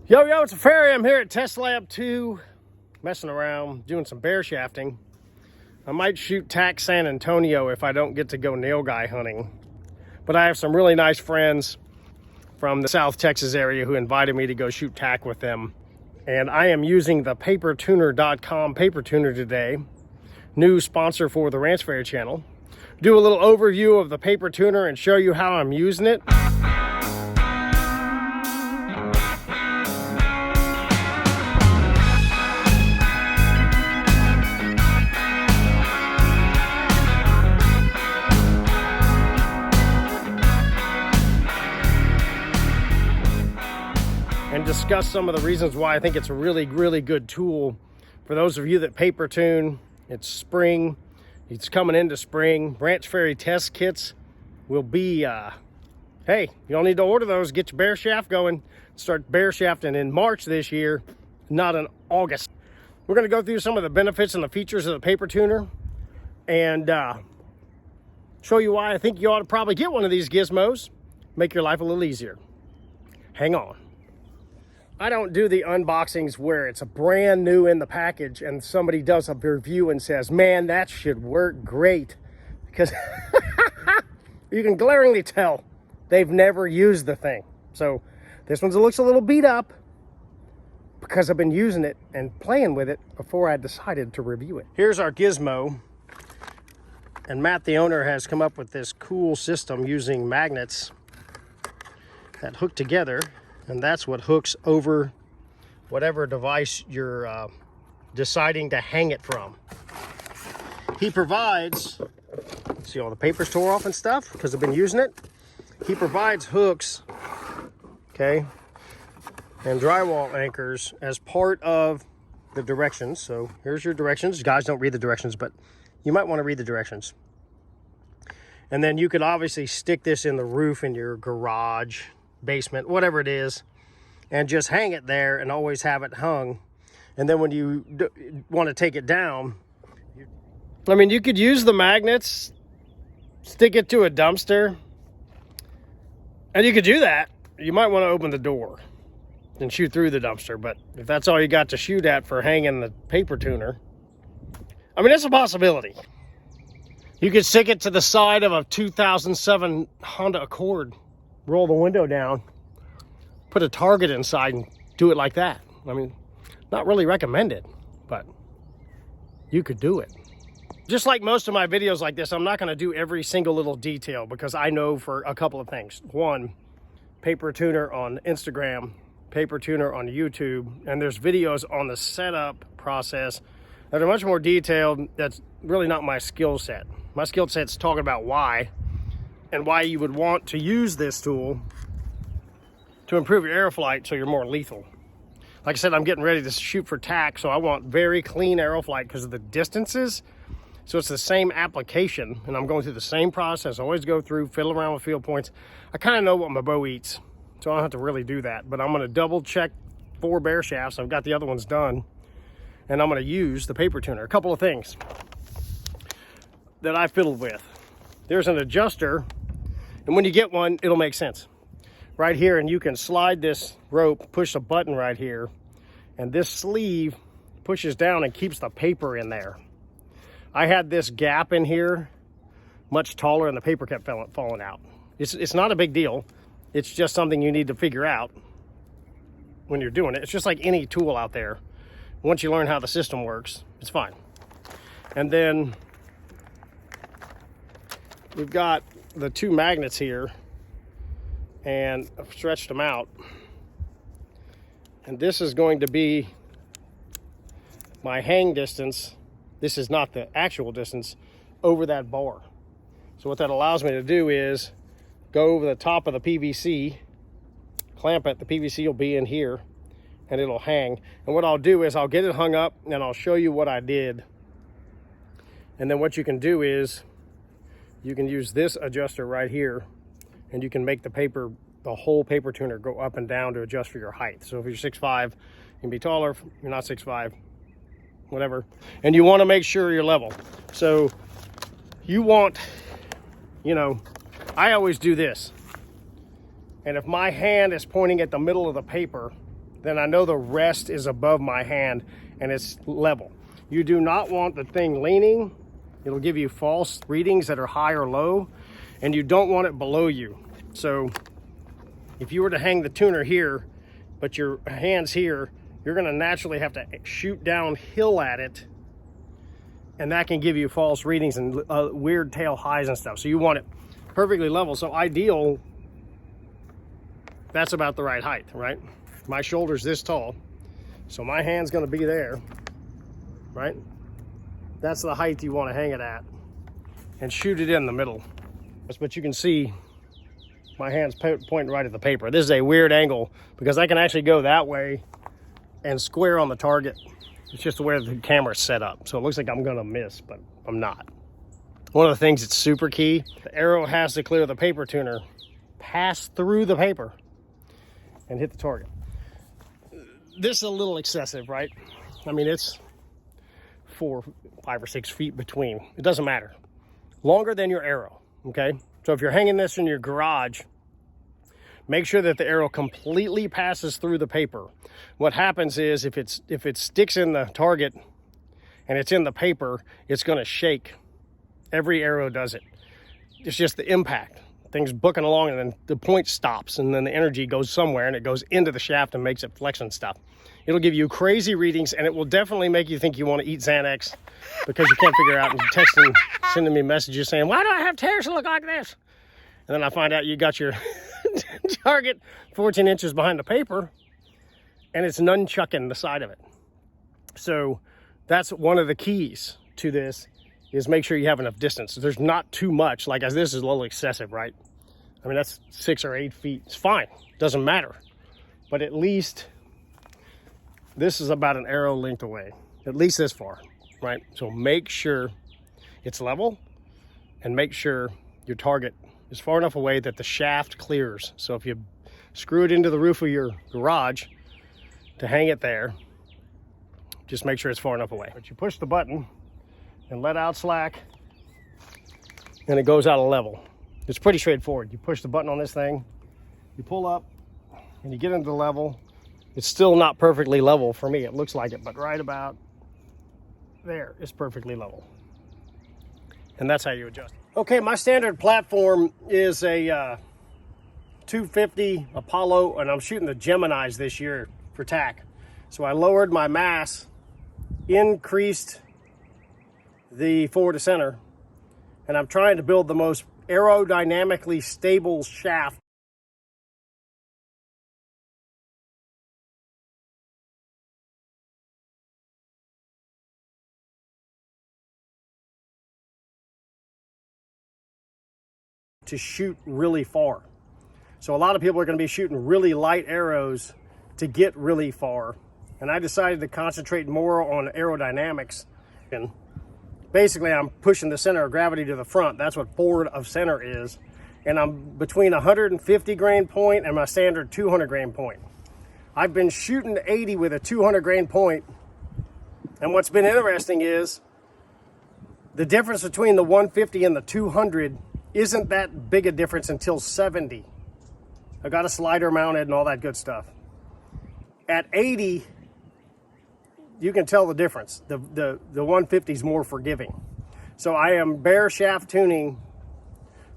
Yo, it's a Ferry. I'm here at Test Lab 2, messing around, doing some bear shafting. I might shoot tack San Antonio if I don't get to go nail guy hunting. But I have some really nice friends from the South Texas area who invited me to go shoot tack with them. And I am using the papertuner.com paper tuner today, new sponsor for the Ranch Fairy channel. Do a little overview of the paper tuner and show you how I'm using it. And discuss some of the reasons why I think it's a really good tool for those of you that paper tune. It's spring, it's coming into spring. Ranch Fairy test kits will be, hey, you don't need to order those. Get your bear shaft going. Start bear shafting in March this year, not in August. We're gonna go through some of the benefits and the features of the paper tuner and show you why I think you ought to probably get one of these gizmos. Make your life a little easier. Hang on. I don't do the unboxings where it's a brand new in the package and somebody does a review and says, man, that should work great. Because you can glaringly tell they've never used the thing. So this one looks a little beat up because I've been using it and playing with it before I decided to review it. Here's our gizmo. And Matt, the owner, has come up with this cool system using magnets that hook together. And that's what hooks over whatever device you're deciding to hang it from. He provides, see all the papers tore off and stuff because I've been using it. He provides hooks, okay, and drywall anchors as part of the directions. So here's your directions. You guys don't read the directions, but you might want to read the directions. And then you could obviously stick this in the roof in your garage, basement, whatever it is, and just hang it there and always have it hung. And then when you want to take it down, I mean, you could use the magnets, stick it to a dumpster, and you could do that. You might want to open the door and shoot through the dumpster, but if that's all you got to shoot at for hanging the paper tuner, I mean, it's a possibility. You could stick it to the side of a 2007 Honda Accord, roll the window down, put a target inside and do it like that. I mean, not really recommended, but you could do it. Just like most of my videos like this, I'm not gonna do every single little detail because I know for a couple of things. One, paper tuner on Instagram, paper tuner on YouTube, and there's videos on the setup process that are much more detailed. That's really not my skill set. My skill set's talking about why and why you would want to use this tool to improve your arrow flight so you're more lethal. Like I said, I'm getting ready to shoot for tack, so I want very clean arrow flight because of the distances. So it's the same application, and I'm going through the same process. I always go through, fiddle around with field points. I kind of know what my bow eats, so I don't have to really do that. But I'm going to double check 4 bear shafts. I've got the other ones done, and I'm going to use the paper tuner. A couple of things that I fiddled with. There's an adjuster, and when you get one, it'll make sense. Right here, and you can slide this rope, push a button right here, and this sleeve pushes down and keeps the paper in there. I had this gap in here, much taller, and the paper kept falling out. It's not a big deal. It's just something you need to figure out when you're doing it. It's just like any tool out there. Once you learn how the system works, it's fine. And then we've got the 2 magnets here, and I've stretched them out. And this is going to be my hang distance. This is not the actual distance over that bar. So what that allows me to do is go over the top of the PVC, clamp it, the PVC will be in here, and it'll hang. And what I'll do is I'll get it hung up, and I'll show you what I did. And then what you can do is you can use this adjuster right here, and you can make the whole paper tuner go up and down to adjust for your height. So if you're 6'5", you can be taller. If you're not 6'5", whatever. And you want to make sure you're level. So you want, you know, I always do this. And if my hand is pointing at the middle of the paper, then I know the rest is above my hand and it's level. You do not want the thing leaning. It'll give you false readings that are high or low, and you don't want it below you. So if you were to hang the tuner here, but your hand's here, you're gonna naturally have to shoot downhill at it, and that can give you false readings and weird tail highs and stuff. So you want it perfectly level. So ideal, that's about the right height, right? My shoulder's this tall, so my hand's gonna be there, right? That's the height you wanna hang it at, and shoot it in the middle. But you can see my hand's pointing right at the paper. This is a weird angle because I can actually go that way and square on the target. It's just the way the camera's set up. So it looks like I'm gonna miss, but I'm not. One of the things that's super key, the arrow has to clear the paper tuner, pass through the paper, and hit the target. This is a little excessive, right? I mean, it's 4, 5, or 6 feet between. It doesn't matter. Longer than your arrow, okay? So if you're hanging this in your garage, make sure that the arrow completely passes through the paper. What happens is if it sticks in the target and it's in the paper, it's gonna shake. Every arrow does it. It's just the impact. Things booking along and then the point stops and then the energy goes somewhere and it goes into the shaft and makes it flex and stuff. It'll give you crazy readings, and it will definitely make you think you want to eat Xanax because you can't figure out, and texting, sending me messages saying, why do I have tears that look like this? And then I find out you got your target 14 inches behind the paper and it's nunchucking the side of it. So that's one of the keys to this, is make sure you have enough distance. So there's not too much, like as this is a little excessive, right? I mean, that's 6 or 8 feet. It's fine, doesn't matter. But at least this is about an arrow length away, at least this far, right? So make sure it's level and make sure your target is far enough away that the shaft clears. So if you screw it into the roof of your garage to hang it there, just make sure it's far enough away. But you push the button and let out slack, and it goes out of level. It's pretty straightforward. You push the button on this thing, you pull up, and you get into the level. It's still not perfectly level for me. It looks like it, but right about there is perfectly level. And that's how you adjust. Okay, my standard platform is a 250 Apollo, and I'm shooting the Geminis this year for tack. So I lowered my mass, increased the forward to center, and I'm trying to build the most aerodynamically stable shaft to shoot really far. So a lot of people are going to be shooting really light arrows to get really far, and I decided to concentrate more on aerodynamics. And basically I'm pushing the center of gravity to the front. That's what forward of center is. And I'm between 150 grain point and my standard 200 grain point. I've been shooting 80 with a 200 grain point, and what's been interesting is the difference between the 150 and the 200 isn't that big a difference until 70. I got a slider mounted and all that good stuff. At 80, you can tell the difference. The 150 is more forgiving. So I am bare shaft tuning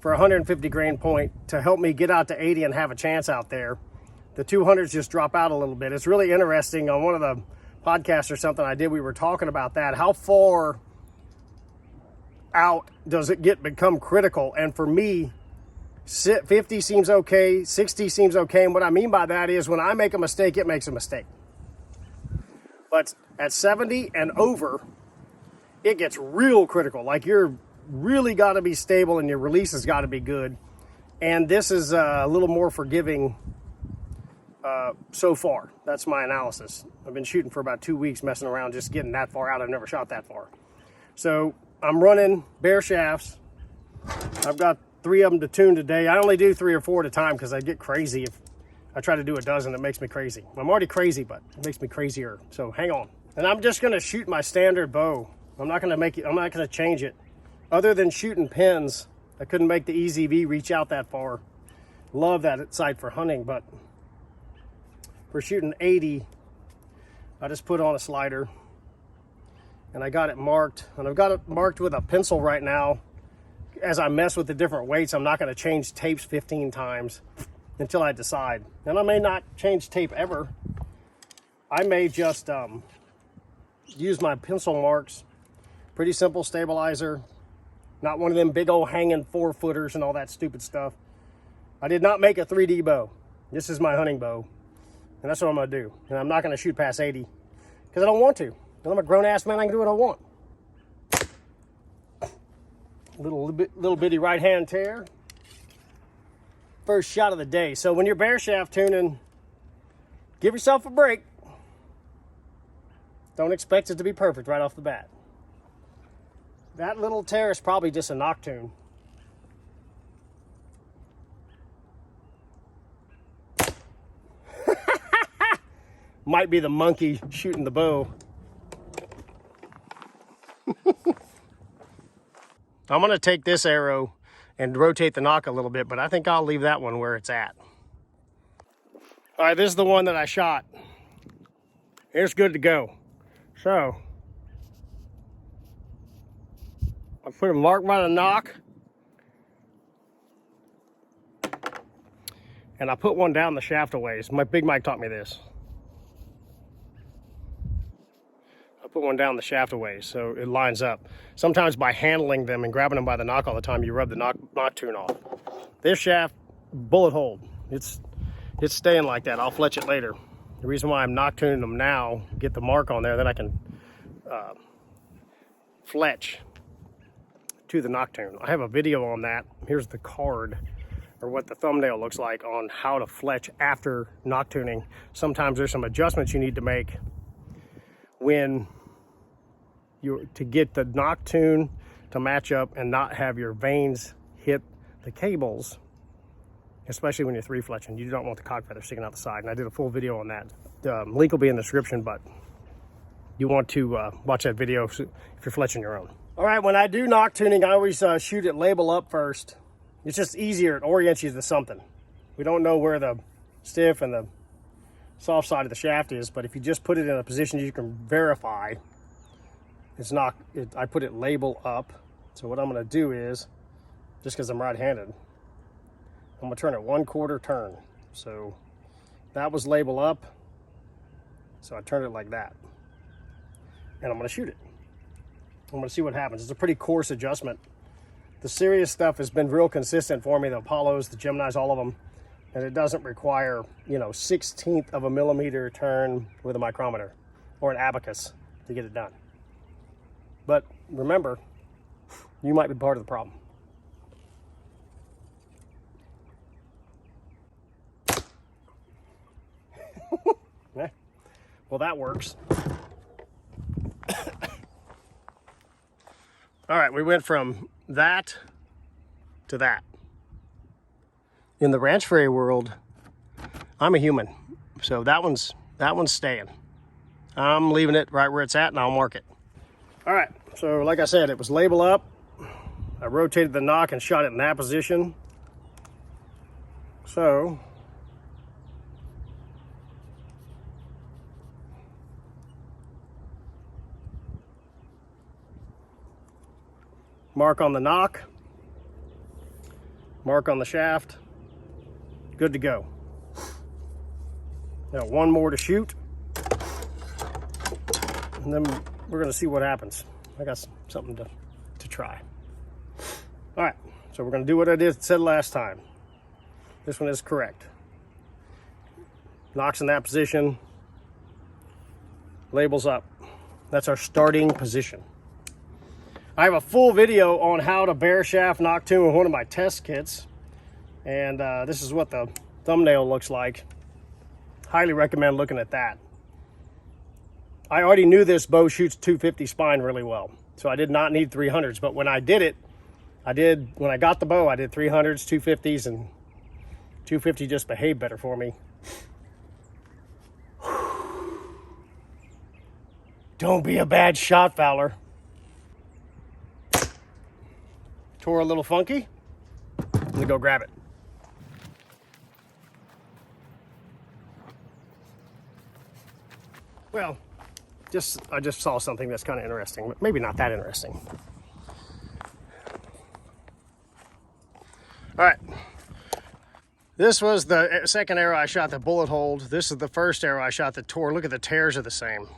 for 150 grain point to help me get out to 80 and have a chance out there. The 200s just drop out a little bit. It's really interesting. On one of the podcasts or something I did, we were talking about that. How far out does it become critical? And for me, 50 seems okay, 60 seems okay. And what I mean by that is when I make a mistake, it makes a mistake. But at 70 and over, it gets real critical. Like you're really got to be stable and your release has got to be good. And this is a little more forgiving so far. That's my analysis. I've been shooting for about 2 weeks, messing around, just getting that far out. I've never shot that far. So I'm running bare shafts. I've got 3 of them to tune today. I only do 3 or 4 at a time because I get crazy. If I try to do a dozen, it makes me crazy. I'm already crazy, but it makes me crazier. So hang on. And I'm just going to shoot my standard bow. I'm not going to change it. Other than shooting pins, I couldn't make the EZV reach out that far. Love that sight for hunting, but for shooting 80, I just put on a slider and I got it marked, and I've got it marked with a pencil right now. As I mess with the different weights, I'm not going to change tapes 15 times until I decide. And I may not change tape ever. I may just use my pencil marks. Pretty simple stabilizer. Not one of them big old hanging 4-footers and all that stupid stuff. I did not make a 3D bow. This is my hunting bow. And that's what I'm going to do. And I'm not going to shoot past 80 because I don't want to. I'm a grown-ass man. I can do what I want. Little bitty right-hand tear. First shot of the day. So when you're bear shaft tuning, give yourself a break. Don't expect it to be perfect right off the bat. That little tear is probably just a noctune. Might be the monkey shooting the bow. I'm going to take this arrow and rotate the nock a little bit, but I think I'll leave that one where it's at. All right, this is the one that I shot. It's good to go. So, I put a mark by the nock, and I put one down the shaft a ways. My Big Mike taught me this. Put one down the shaft a ways so it lines up. Sometimes by handling them and grabbing them by the nock all the time, you rub the noctune off. This shaft, bullet hold. It's staying like that. I'll fletch it later. The reason why I'm noctuning them now, get the mark on there, then I can fletch to the noctune. I have a video on that. Here's the card, or what the thumbnail looks like, on how to fletch after noctuning. Sometimes there's some adjustments you need to make when to get the noctune to match up and not have your vanes hit the cables, especially when you're 3-fletching. You don't want the cock feather sticking out the side, and I did a full video on that. The link will be in the description, but you want to watch that video if you're fletching your own. All right, when I do noctuning, I always shoot it label up first. It's just easier. It orients you to something. We don't know where the stiff and the soft side of the shaft is, but if you just put it in a position you can verify, I put it label up. So what I'm going to do is, just because I'm right-handed, I'm going to turn it 1/4 turn. So that was label up, so I turned it like that, and I'm going to shoot it. I'm going to see what happens. It's a pretty coarse adjustment. The serious stuff has been real consistent for me, the Apollos, the Geminis, all of them. And it doesn't require, 1/16 of a millimeter turn with a micrometer or an abacus to get it done. But remember, you might be part of the problem. Well, that works. All right, we went from that to that. In the ranch fairy world, I'm a human, so that one's staying. I'm leaving it right where it's at, and I'll mark it. All right, so like I said, it was label up. I rotated the nock and shot it in that position. So mark on the nock, mark on the shaft. Good to go. Now one more to shoot, and then we're going to see what happens. I got something to try. All right, so we're going to do what I said last time. This one is correct. Nocks in that position, labels up. That's our starting position. I have a full video on how to bear shaft noctune with one of my test kits. And this is what the thumbnail looks like. Highly recommend looking at that. I already knew this bow shoots 250 spine really well, so I did not need 300s. But when I did it, when I got the bow, I did 300s, 250s, and 250 just behaved better for me. Don't be a bad shot, Fowler. Tore a little funky. Let me go grab it. Well, I just saw something that's kind of interesting, but maybe not that interesting. All right. This was the second arrow I shot that bullet holed. This is the first arrow I shot that tore. Look at the tears are the same.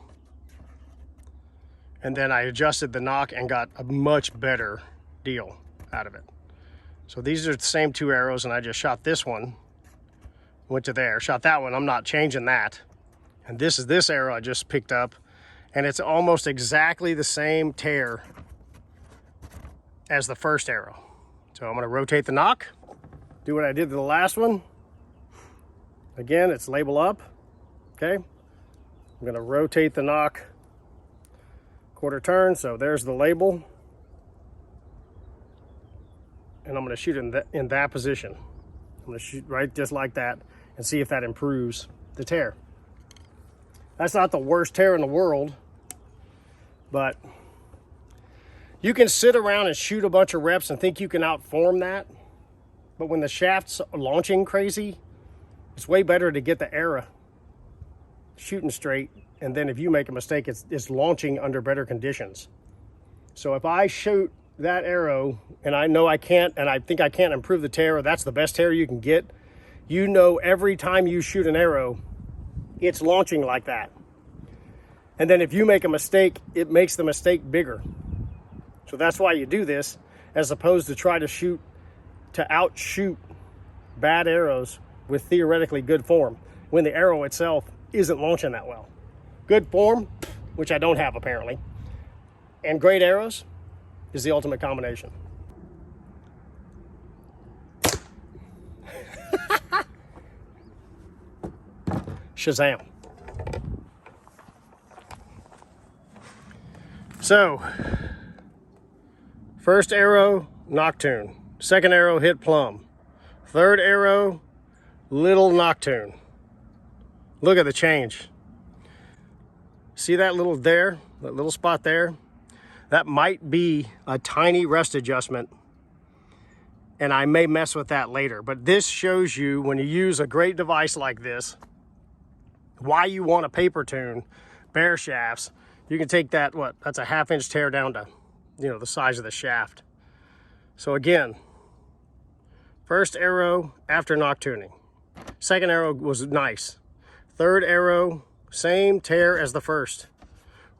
And then I adjusted the nock and got a much better deal out of it. So these are the same two arrows, and I just shot this one, went to there, shot that one. I'm not changing that. And this is this arrow I just picked up, and it's almost exactly the same tear as the first arrow. So I'm gonna rotate the nock, do what I did to the last one. Again, it's label up, okay? I'm gonna rotate the nock quarter turn, so there's the label. And I'm gonna shoot in that position. I'm gonna shoot right just like that and see if that improves the tear. That's not the worst tear in the world, but you can sit around and shoot a bunch of reps and think you can outform that. But when the shaft's launching crazy, it's way better to get the arrow shooting straight. And then if you make a mistake, it's launching under better conditions. So if I shoot that arrow and I know I can't, and I think I can't improve the tear, or that's the best tear you can get, you know every time you shoot an arrow, it's launching like that. And then if you make a mistake, it makes the mistake bigger. So that's why you do this, as opposed to try to outshoot bad arrows with theoretically good form, when the arrow itself isn't launching that well. Good form, which I don't have apparently, and great arrows is the ultimate combination. Shazam. So, first arrow, Noctune. Second arrow, hit plumb. Third arrow, little Noctune. Look at the change. See that little there, that little spot there? That might be a tiny rest adjustment, and I may mess with that later. But this shows you, when you use a great device like this, why you want to paper tune bare shafts. You can take that, that's a 1/2 inch tear down to, the size of the shaft. So again, first arrow after nock tuning. Second arrow was nice. Third arrow, same tear as the first.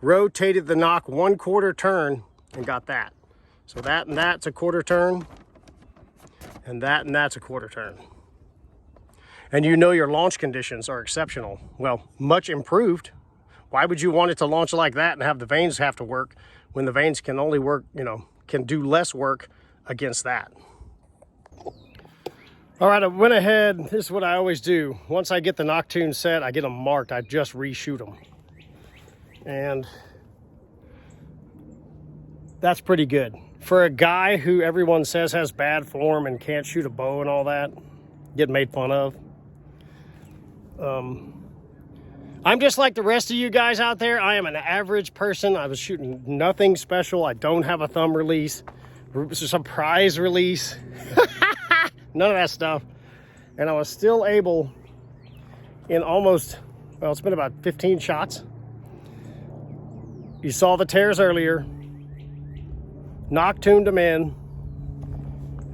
Rotated the nock 1/4 turn and got that. So that and that's a 1/4 turn, and that's a 1/4 turn. And your launch conditions are exceptional. Well, much improved. Why would you want it to launch like that and have the vanes have to work when the vanes can only work, can do less work against that? All right, I went ahead. This is what I always do. Once I get the Noctune set, I get them marked. I just reshoot them. And that's pretty good. For a guy who everyone says has bad form and can't shoot a bow and all that, getting made fun of. I'm just like the rest of you guys out there. I am an average person. I was shooting nothing special. I don't have a thumb release, surprise release, none of that stuff. And I was still able, in almost, it's been about 15 shots. You saw the tears earlier. Noctuned them in.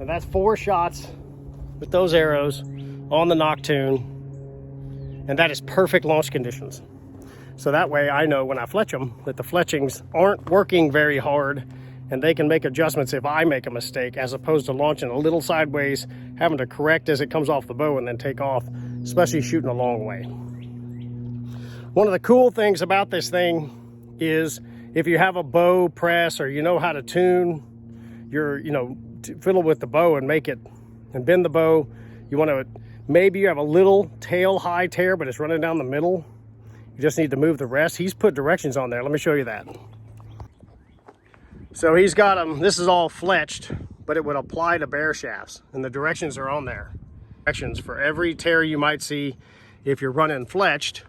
And that's 4 shots with those arrows on the Noctune. And that is perfect launch conditions. So that way I know when I fletch them that the fletchings aren't working very hard, and they can make adjustments if I make a mistake, as opposed to launching a little sideways, having to correct as it comes off the bow and then take off, especially shooting a long way. One of the cool things about this thing is if you have a bow press, or you know how to tune your, fiddle with the bow and make it, and bend the bow, you want to, maybe you have a little tail high tear, but it's running down the middle. You just need to move the rest. He's put directions on there. Let me show you that. So he's got them, this is all fletched, but it would apply to bare shafts, and the directions are on there. Directions for every tear you might see if you're running fletched.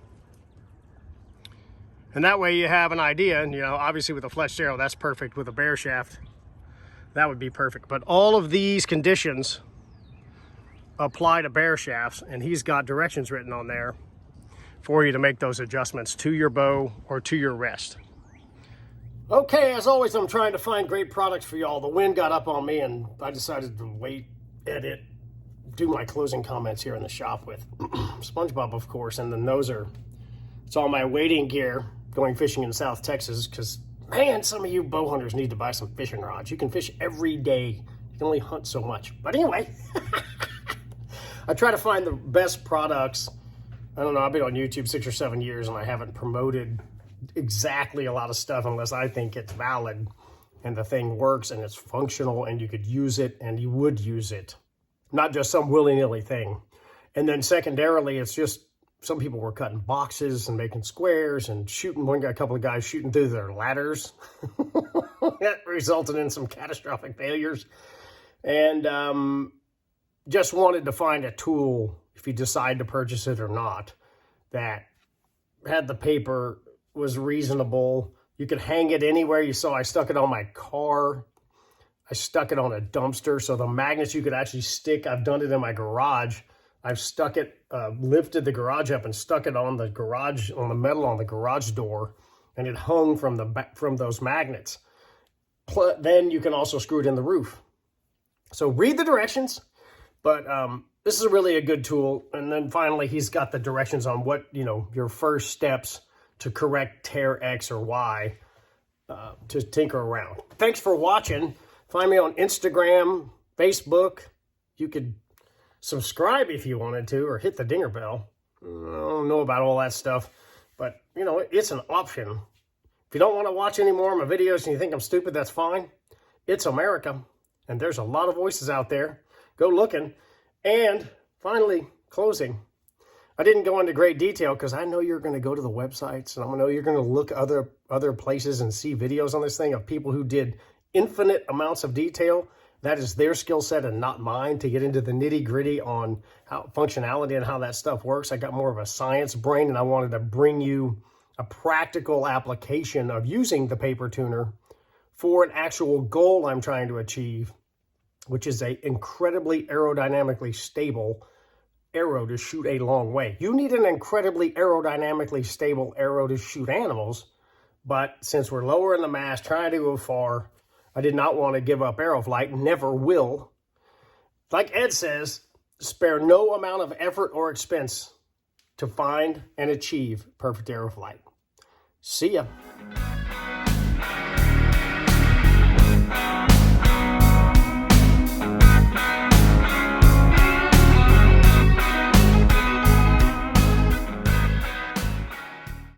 And that way you have an idea, and obviously with a fletched arrow, that's perfect. With a bare shaft, that would be perfect. But all of these conditions apply to bare shafts, and he's got directions written on there. for you to make those adjustments to your bow or to your rest. Okay, as always, I'm trying to find great products for y'all. The wind got up on me and I decided to wait, edit, do my closing comments here in the shop with SpongeBob, of course, and then it's all my wading gear going fishing in South Texas, because, man, some of you bow hunters need to buy some fishing rods. You can fish every day. You can only hunt so much. But anyway, I try to find the best products. I don't know, I've been on YouTube 6 or 7 years and I haven't promoted exactly a lot of stuff unless I think it's valid and the thing works and it's functional and you could use it and you would use it. Not just some willy-nilly thing. And then secondarily, it's just some people were cutting boxes and making squares and shooting. A couple of guys shooting through their ladders. That resulted in some catastrophic failures. And just wanted to find a tool, if you decide to purchase it or not, that had the paper, was reasonable. You could hang it anywhere. You saw I stuck it on my car. I stuck it on a dumpster. So the magnets you could actually stick, I've done it in my garage. I've stuck it, lifted the garage up and stuck it on the garage, on the metal on the garage door, and it hung from those magnets. Then you can also screw it in the roof. So read the directions, but this is really a good tool. And then finally, he's got the directions on what, your first steps to correct tear X or Y to tinker around. Thanks for watching. Find me on Instagram, Facebook. You could subscribe if you wanted to, or hit the dinger bell. I don't know about all that stuff, but, it's an option. If you don't want to watch any more of my videos and you think I'm stupid, that's fine. It's America, and there's a lot of voices out there. Go looking. And finally, closing. I didn't go into great detail because I know you're going to go to the websites, and I know you're going to look other places and see videos on this thing of people who did infinite amounts of detail. That is their skill set and not mine to get into the nitty gritty on how functionality and how that stuff works. I got more of a science brain, and I wanted to bring you a practical application of using the paper tuner for an actual goal I'm trying to achieve, which is a incredibly aerodynamically stable arrow to shoot a long way. You need an incredibly aerodynamically stable arrow to shoot animals, but since we're lower in the mast, trying to go far, I did not want to give up arrow flight, never will. Like Ed says, spare no amount of effort or expense to find and achieve perfect arrow flight. See ya.